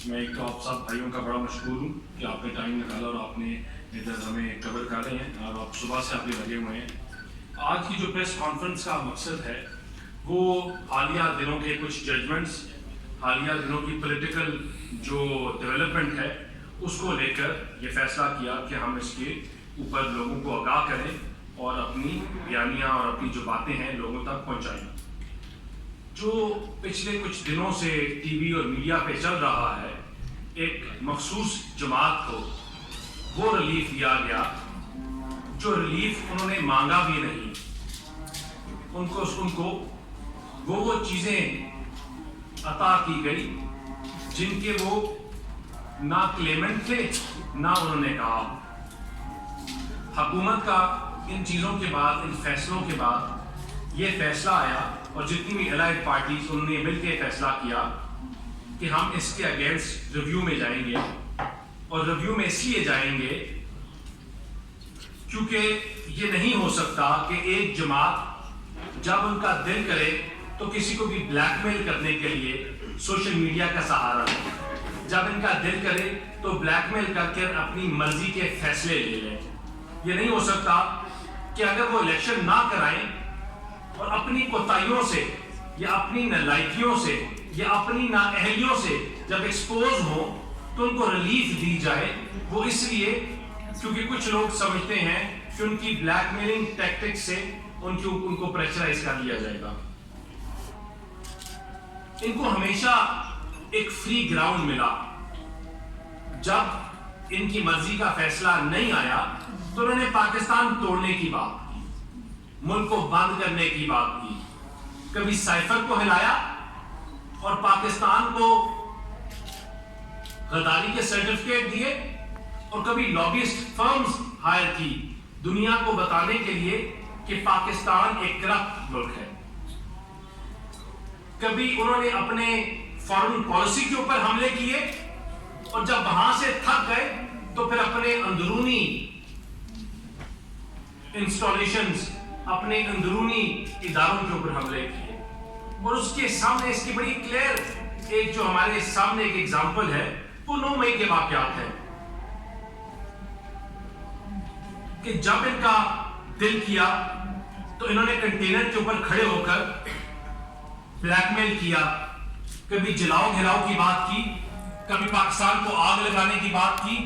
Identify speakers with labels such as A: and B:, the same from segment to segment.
A: میں ایک تو آپ سب بھائیوں کا بڑا مشکور ہوں کہ آپ نے ٹائم نکالا اور آپ نے ادھر ہمیں کور کر رہے ہیں اور آپ صبح سے آپ کے لگے ہوئے ہیں. آج کی جو پریس کانفرنس کا مقصد ہے وہ حالیہ دنوں کے کچھ ججمنٹس، حالیہ دنوں کی پولیٹیکل جو ڈیولپمنٹ ہے اس کو لے کر یہ فیصلہ کیا کہ ہم اس کے اوپر لوگوں کو آگاہ کریں اور اپنی بیانیاں اور اپنی جو باتیں ہیں لوگوں تک پہنچائیں. جو پچھلے کچھ دنوں سے ٹی وی اور میڈیا پہ چل رہا ہے، ایک مخصوص جماعت کو وہ ریلیف دیا گیا جو ریلیف انہوں نے مانگا بھی نہیں. ان کو وہ چیزیں عطا کی گئی جن کے وہ نہ کلیمنٹ تھے نہ انہوں نے کہا. حکومت کا ان چیزوں کے بعد، ان فیصلوں کے بعد یہ فیصلہ آیا اور جتنی بھی الائڈ پارٹیز انہوں نے مل کے فیصلہ کیا کہ ہم اس کے اگینسٹ ریویو میں جائیں گے. اور ریویو میں اس لیے جائیں گے کیونکہ یہ نہیں ہو سکتا کہ ایک جماعت جب ان کا دل کرے تو کسی کو بھی بلیک میل کرنے کے لیے سوشل میڈیا کا سہارا لے، جب ان کا دل کرے تو بلیک میل کر کے اپنی مرضی کے فیصلے لے لیں. یہ نہیں ہو سکتا کہ اگر وہ الیکشن نہ کرائیں اور اپنی کوتاہیوں سے یا اپنی نالائکیوں سے یا اپنی نااہلیوں سے جب ایکسپوز ہوں تو ان کو ریلیف دی جائے. وہ اس لیے کیونکہ کچھ لوگ سمجھتے ہیں کہ ان کی بلیک میلنگ ٹیکٹک سے ان کو پریشرائز کر لیا جائے گا. ان کو ہمیشہ ایک فری گراؤنڈ ملا. جب ان کی مرضی کا فیصلہ نہیں آیا تو انہوں نے پاکستان توڑنے کی بات کی، ملک کو بند کرنے کی بات کی. کبھی سائفر کو ہلایا اور پاکستان کو غداری کے سرٹیفکیٹ دیے اور کبھی لابیسٹ فرمز ہائر کی دنیا کو بتانے کے لیے کہ پاکستان ایک کرپٹ ملک ہے. کبھی انہوں نے اپنے فارن پالیسی کے اوپر حملے کیے اور جب وہاں سے تھک گئے تو پھر اپنے اندرونی انسٹالیشنز، اپنے اندرونی اداروں کے اوپر حملے کیے. اور اس کے سامنے اس کی بڑی کلیئر ایک جو ہمارے سامنے ایک ایگزامپل ہے وہ 9 مئی کے واقعات ہے کہ جب ان کا دل کیا تو انہوں نے کنٹینر کے اوپر کھڑے ہو کر بلیک میل کیا. کبھی جلاؤ گھراؤ کی بات کی، کبھی پاکستان کو آگ لگانے کی بات کی،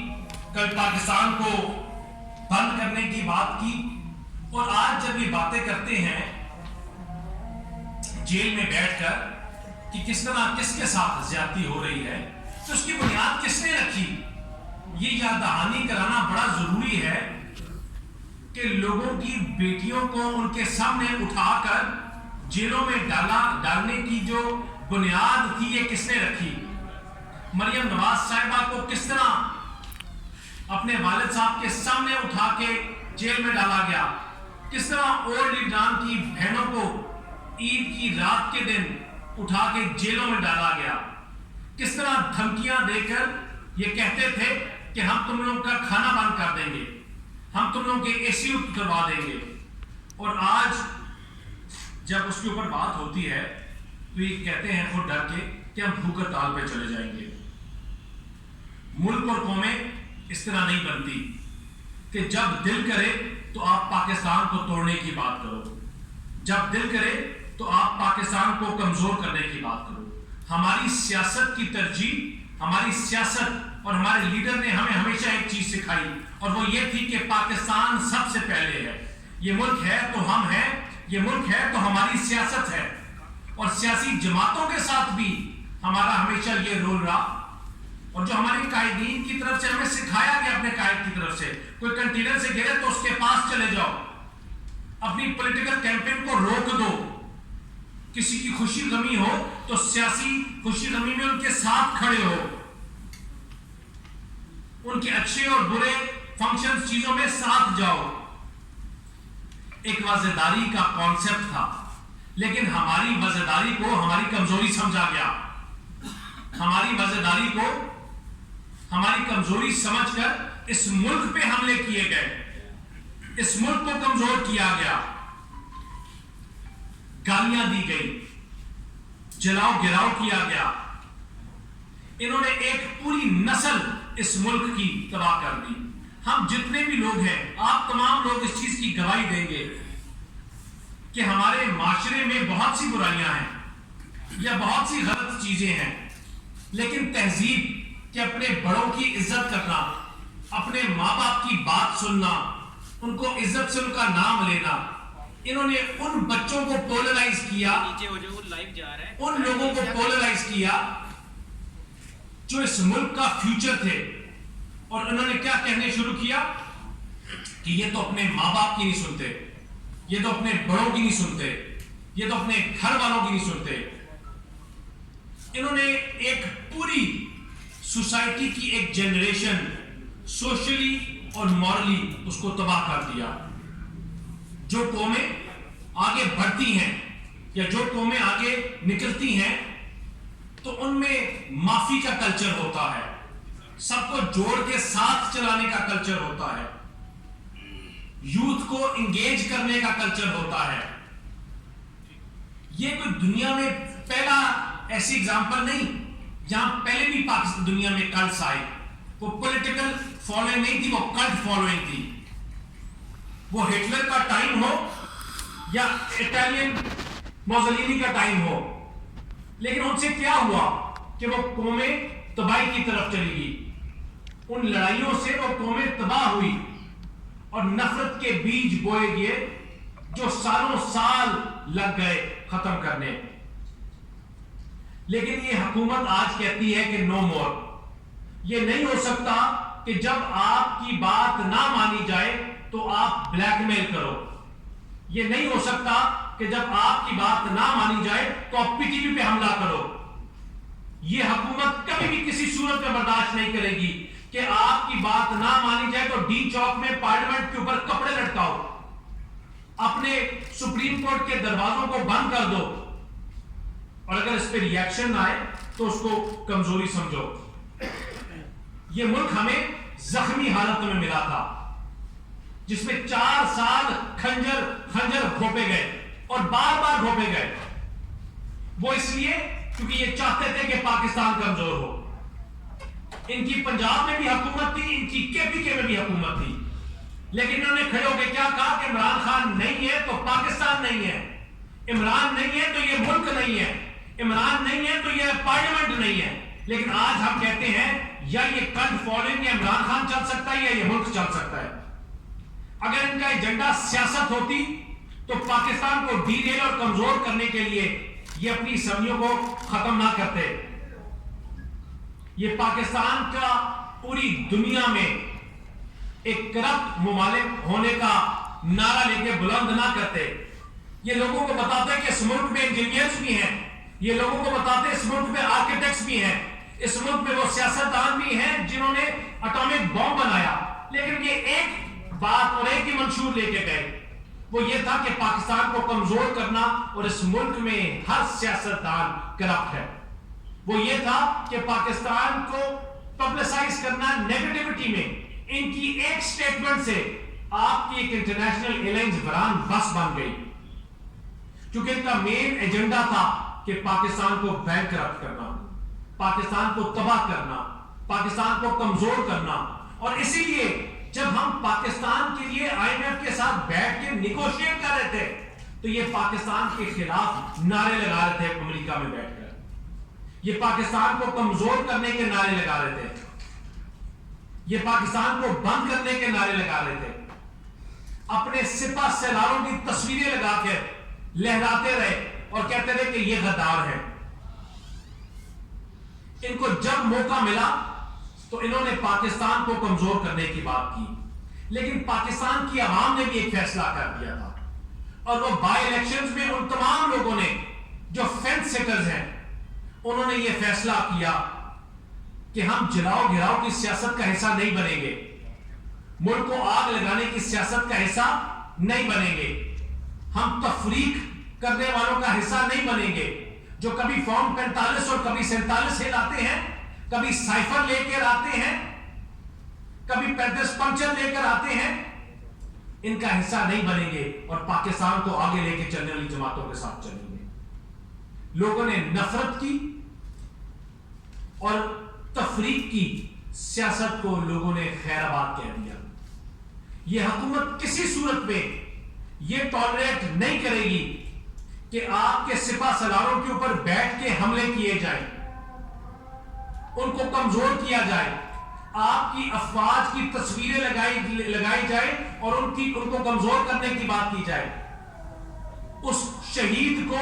A: کبھی پاکستان کو بند کرنے کی بات کی. اور آج جب یہ باتیں کرتے ہیں جیل میں بیٹھ کر کہ کس طرح کس کے ساتھ زیادتی ہو رہی ہے تو اس کی بنیاد کس نے رکھی، یہ یاد دہانی کرانا بڑا ضروری ہے کہ لوگوں کی بیٹیوں کو ان کے سامنے اٹھا کر جیلوں میں ڈالنے کی جو بنیاد تھی یہ کس نے رکھی. مریم نواز صاحبہ کو کس طرح اپنے والد صاحب کے سامنے اٹھا کے جیل میں ڈالا گیا، کس طرح اولڈ ایران کی بہنوں کو عید کی رات کے دن اٹھا کے جیلوں میں ڈالا گیا، کس طرح دھمکیاں دے کر یہ کہتے تھے کہ ہم تم لوگوں کا کھانا بند کر دیں گے، ہم تم لوگوں کے اے سی کروا دیں گے. اور آج جب اس کے اوپر بات ہوتی ہے تو یہ کہتے ہیں خود ڈر کے کہ ہم بھوک ہڑتال پہ چلے جائیں گے. ملک اور قومیں اس طرح نہیں بنتی کہ جب دل کرے تو آپ پاکستان کو توڑنے کی بات کرو، جب دل کرے تو آپ پاکستان کو کمزور کرنے کی بات کرو. ہماری سیاست کی ترجیح، ہماری سیاست اور ہمارے لیڈر نے ہمیں ہمیشہ ایک چیز سکھائی اور وہ یہ تھی کہ پاکستان سب سے پہلے ہے. یہ ملک ہے تو ہم ہیں، یہ ملک ہے تو ہماری سیاست ہے. اور سیاسی جماعتوں کے ساتھ بھی ہمارا ہمیشہ یہ رول رہا. اور جو ہمارے قائدین کی طرف سے ہمیں سکھایا گیا، اپنے قائد کی طرف سے کوئی کنٹینر سے گرے تو اس کے پاس چلے جاؤ، اپنی پولیٹیکل کیمپین کو روک دو. کسی کی خوشی غمی ہو تو سیاسی خوشی غمی میں ان کے ساتھ کھڑے ہو، ان کے اچھے اور برے فنکشن چیزوں میں ساتھ جاؤ. ایک وزیداری کا کانسیپٹ تھا لیکن ہماری وزیداری کو ہماری کمزوری سمجھا گیا. ہماری وزیداری کو ہماری کمزوری سمجھ کر اس ملک پہ حملے کیے گئے، اس ملک کو کمزور کیا گیا، گالیاں دی گئی، جلاؤ گراؤ کیا گیا. انہوں نے ایک پوری نسل اس ملک کی تباہ کر دی. ہم جتنے بھی لوگ ہیں, آپ تمام لوگ اس چیز کی گواہی دیں گے کہ ہمارے معاشرے میں بہت سی برائیاں ہیں یا بہت سی غلط چیزیں ہیں, لیکن تہذیب کہ اپنے بڑوں کی عزت کرنا, اپنے ماں باپ کی بات سننا, ان کو عزت سے ان کا نام لینا, انہوں نے ان بچوں کو پولرائز کیا, ان لوگوں کو پولرائز کیا جو اس ملک کا فیوچر تھے, اور انہوں نے کیا کہنے شروع کیا کہ یہ تو اپنے ماں باپ کی نہیں سنتے, یہ تو اپنے بڑوں کی نہیں سنتے, یہ تو اپنے گھر والوں کی نہیں سنتے. انہوں نے ایک پوری سوسائٹی کی ایک جنریشن سوشلی اور مورلی اس کو تباہ کر دیا. جو قومیں آگے بڑھتی ہیں یا جو قومیں آگے نکلتی ہیں تو ان میں معافی کا کلچر ہوتا ہے, سب کو جوڑ کے ساتھ چلانے کا کلچر ہوتا ہے, یوتھ کو انگیج کرنے کا کلچر ہوتا ہے. یہ کوئی دنیا میں پہلا ایسی اگزامپل نہیں, جہاں پہلے بھی پاکستان دنیا میں کلٹس آئے. وہ پولیٹیکل فالوئنگ نہیں تھی, وہ کلٹ فالوئنگ تھی. وہ ہٹلر کا ٹائم ہو یا اٹالین موزولینی کا ٹائم ہو, لیکن ان سے کیا ہوا کہ وہ قومیں تباہی کی طرف چلی گئی. ان لڑائیوں سے وہ قومیں تباہ ہوئی اور نفرت کے بیج بوئے گئے جو سالوں سال لگ گئے ختم کرنے. لیکن یہ حکومت آج کہتی ہے کہ نو مور. یہ نہیں ہو سکتا کہ جب آپ کی بات نہ مانی جائے تو آپ بلیک میل کرو. یہ نہیں ہو سکتا کہ جب آپ کی بات نہ مانی جائے تو آپ پی ٹی وی پہ حملہ کرو. یہ حکومت کبھی بھی کسی صورت میں برداشت نہیں کرے گی کہ آپ کی بات نہ مانی جائے تو ڈی چوک میں پارلیمنٹ کے اوپر کپڑے لٹکاؤ, اپنے سپریم کورٹ کے دروازوں کو بند کر دو, اور اگر اس پہ ری ایکشن نہ آئے تو اس کو کمزوری سمجھو. یہ ملک ہمیں زخمی حالت میں ملا تھا جس میں 4 سال خنجر گھونپے گئے اور بار بار گھونپے گئے. وہ اس لیے کیونکہ یہ چاہتے تھے کہ پاکستان کمزور ہو. ان کی پنجاب میں بھی حکومت تھی, ان کی کے پی کے میں بھی حکومت تھی, لیکن انہوں نے کھڑے ہو کے کیا کہا کہ عمران خان نہیں ہے تو پاکستان نہیں ہے, عمران نہیں ہے تو یہ ملک نہیں ہے, عمران نہیں ہے تو یہ پارلیمنٹ نہیں ہے. لیکن آج ہم کہتے ہیں یا یہ کلٹ فالوئنگ یا عمران خان چل سکتا ہے یا یہ ملک چل سکتا ہے. اگر ان کا ایجنڈا سیاست ہوتی تو پاکستان کو ڈی ریل اور کمزور کرنے کے لیے یہ اپنی اسمبلیوں کو ختم نہ کرتے, یہ پاکستان کا پوری دنیا میں ایک کرپٹ ممالک ہونے کا نعرہ لے کے بلند نہ کرتے. یہ لوگوں کو بتاتے کہ اس ملک میں انجینئرز بھی ہیں, یہ لوگوں کو بتاتے اس ملک میں آرکیٹیکٹس بھی ہیں, اس ملک میں وہ سیاستدان بھی ہیں جنہوں نے اٹامک بم بنایا. لیکن یہ ایک بات اور ایک ہی منشور لے کے گئے, وہ یہ تھا کہ پاکستان کو کمزور کرنا اور اس ملک میں ہر سیاستدان کرپٹ ہے. وہ یہ تھا کہ پاکستان کو پبلسائز کرنا نیگیٹیوٹی میں. ان کی ایک سٹیٹمنٹ سے آپ کی ایک انٹرنیشنل ایئرلائنز وران بس بن گئی, کیونکہ ان کا مین ایجنڈا تھا کہ پاکستان کو بینکرپٹ کرنا, پاکستان کو تباہ کرنا, پاکستان کو کمزور کرنا. اور اسی لیے جب ہم پاکستان کے لیے آئی ایم ایف کے ساتھ بیٹھ کے نیگوشیٹ کر رہے تھے تو یہ پاکستان کے خلاف نعرے لگا رہے تھے امریکہ میں بیٹھ کر, یہ پاکستان کو کمزور کرنے کے نعرے لگا رہے تھے, یہ پاکستان کو بند کرنے کے نعرے لگا رہے تھے. اپنے سپاہ سالاروں کی تصویریں لگا کے لہراتے رہے اور کہتے رہے کہ یہ غدار ہے. ان کو جب موقع ملا تو انہوں نے پاکستان کو کمزور کرنے کی بات کی, لیکن پاکستان کی عوام نے بھی ایک فیصلہ کر دیا تھا, اور وہ بائی الیکشنز میں ان تمام لوگوں نے جو فینس سیٹرز ہیں انہوں نے یہ فیصلہ کیا کہ ہم جلاؤ گراؤ کی سیاست کا حصہ نہیں بنیں گے, ملک کو آگ لگانے کی سیاست کا حصہ نہیں بنیں گے, ہم تفریق کرنے والوں کا حصہ نہیں بنیں گے جو کبھی فارم 45 اور کبھی 47 سے لاتے ہیں, کبھی سائفر لے کر آتے ہیں, کبھی 35 پنچر لے کر آتے ہیں. ان کا حصہ نہیں بنیں گے اور پاکستان کو آگے لے کے چلنے والی جماعتوں کے ساتھ چلیں گے. لوگوں نے نفرت کی اور تفریق کی سیاست کو لوگوں نے خیر آباد کہہ دیا. یہ حکومت کسی صورت میں یہ ٹالریٹ نہیں کرے گی کہ آپ کے سپاہ سالاروں کے اوپر بیٹھ کے حملے کیے جائیں, ان کو کمزور کیا جائے, آپ کی افواج کی تصویریں لگائی جائیں اور ان کو کمزور کرنے کی بات کی جائے, اس شہید کو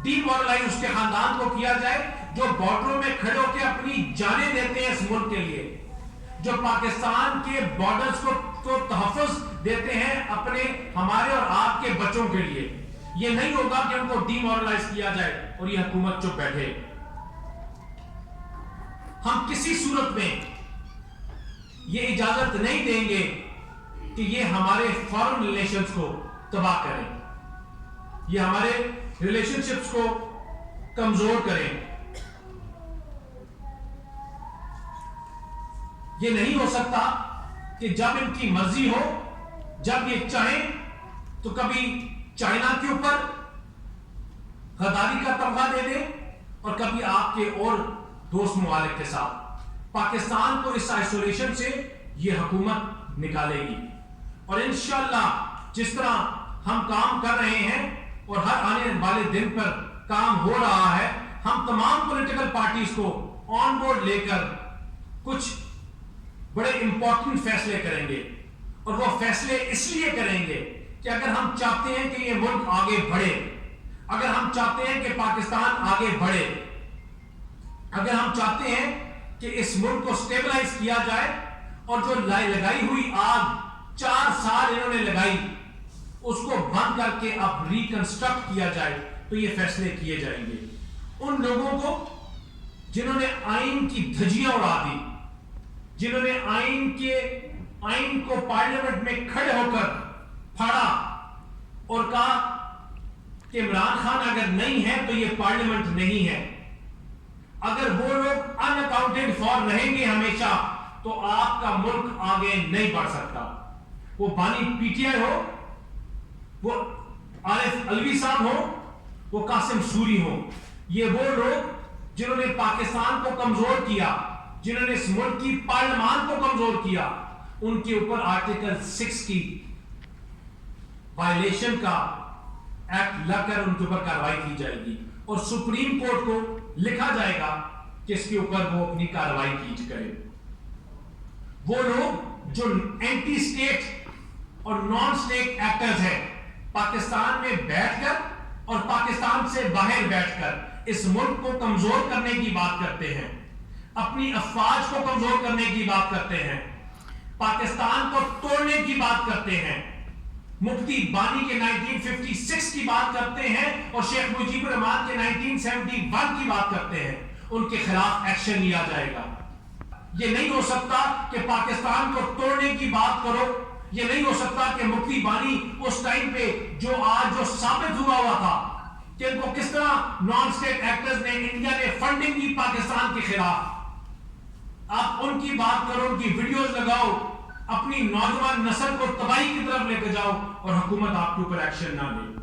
A: ڈی مورلائز اس کے خاندان کو کیا جائے جو بارڈروں میں کھڑے ہو کے اپنی جانیں دیتے ہیں اس ملک کے لیے, جو پاکستان کے بارڈرز کو تحفظ دیتے ہیں اپنے ہمارے اور آپ کے بچوں کے لیے. یہ نہیں ہوگا کہ ان کو ڈی مورلائز کیا جائے اور یہ حکومت چپ بیٹھے. ہم کسی صورت میں یہ اجازت نہیں دیں گے کہ یہ ہمارے فارن ریلیشنز کو تباہ کریں, یہ ہمارے ریلیشن شپس کو کمزور کریں. یہ نہیں ہو سکتا کہ جب ان کی مرضی ہو, جب یہ چاہیں تو کبھی چائنا کے اوپر غداری کا تمغہ دے دیں اور کبھی آپ کے اور دوست ممالک کے ساتھ. پاکستان کو اس آئسولیشن سے یہ حکومت نکالے گی اور انشاءاللہ جس طرح ہم کام کر رہے ہیں اور ہر آنے والے دن پر کام ہو رہا ہے, ہم تمام پولیٹیکل پارٹیز کو آن بورڈ لے کر کچھ بڑے امپورٹنٹ فیصلے کریں گے. اور وہ فیصلے اس لیے کریں گے کہ اگر ہم چاہتے ہیں کہ یہ ملک آگے بڑھے, اگر ہم چاہتے ہیں کہ پاکستان آگے بڑھے, اگر ہم چاہتے ہیں کہ اس ملک کو سٹیبلائز کیا جائے اور جو لگائی ہوئی آگ 4 سال انہوں نے لگائی اس کو بند کر کے اب ریکنسٹرکٹ کیا جائے, تو یہ فیصلے کیے جائیں گے. ان لوگوں کو جنہوں نے آئین کی دھجیاں اڑا دی, جنہوں نے آئین کو پارلیمنٹ میں کھڑے ہو کر پھاڑا اور کہا کہ عمران خان اگر نہیں ہے تو یہ پارلیمنٹ نہیں ہے, اگر وہ لوگ ان اکاؤنٹڈ فار رہیں گے ہمیشہ تو آپ کا ملک آگے نہیں بڑھ سکتا. وہ بانی پی ٹی آئی ہو, وہ عارف علوی صاحب ہو, وہ قاسم سوری ہو, یہ وہ لوگ جنہوں نے پاکستان کو کمزور کیا, جنہوں نے اس ملک کی پارلیمان کو کمزور کیا, ان کے اوپر آرٹیکل 6 کی وائلیشن کا ایکٹ لگ کر ان کے اوپر کارروائی کی جائے گی اور سپریم کورٹ کو لکھا جائے گا کہ اس کے اوپر وہ اپنی کارروائی کی کرے. وہ لوگ جو اینٹی اسٹیٹ اور نان اسٹیٹ ایکٹرز ہیں, پاکستان میں بیٹھ کر اور پاکستان سے باہر بیٹھ کر اس ملک کو کمزور کرنے کی بات کرتے ہیں, اپنی افواج کو کمزور کرنے کی بات کرتے ہیں, پاکستان کو توڑنے کی بات کرتے ہیں, مفتی بانی کے 1956 کی بات کرتے ہیں اور شیخ مجیب الرحمان کے 1971 کی بات کرتے ہیں. ان کے خلاف ایکشن لیا جائے گا. یہ نہیں ہو سکتا کہ پاکستان کو توڑنے کی بات کرو, یہ نہیں ہو سکتا کہ مفتی بانی اس ٹائم پہ جو آج جو ثابت ہوا تھا کہ ان کو کس طرح نان اسٹیٹ ایکٹرز نے, انڈیا نے فنڈنگ کی پاکستان کے خلاف, آپ ان کی بات کرو, ان کی ویڈیوز لگاؤ, اپنی نوجوان نسل کو تباہی کی طرف لے کے جاؤ اور حکومت آپ کے اوپر ایکشن نہ لے.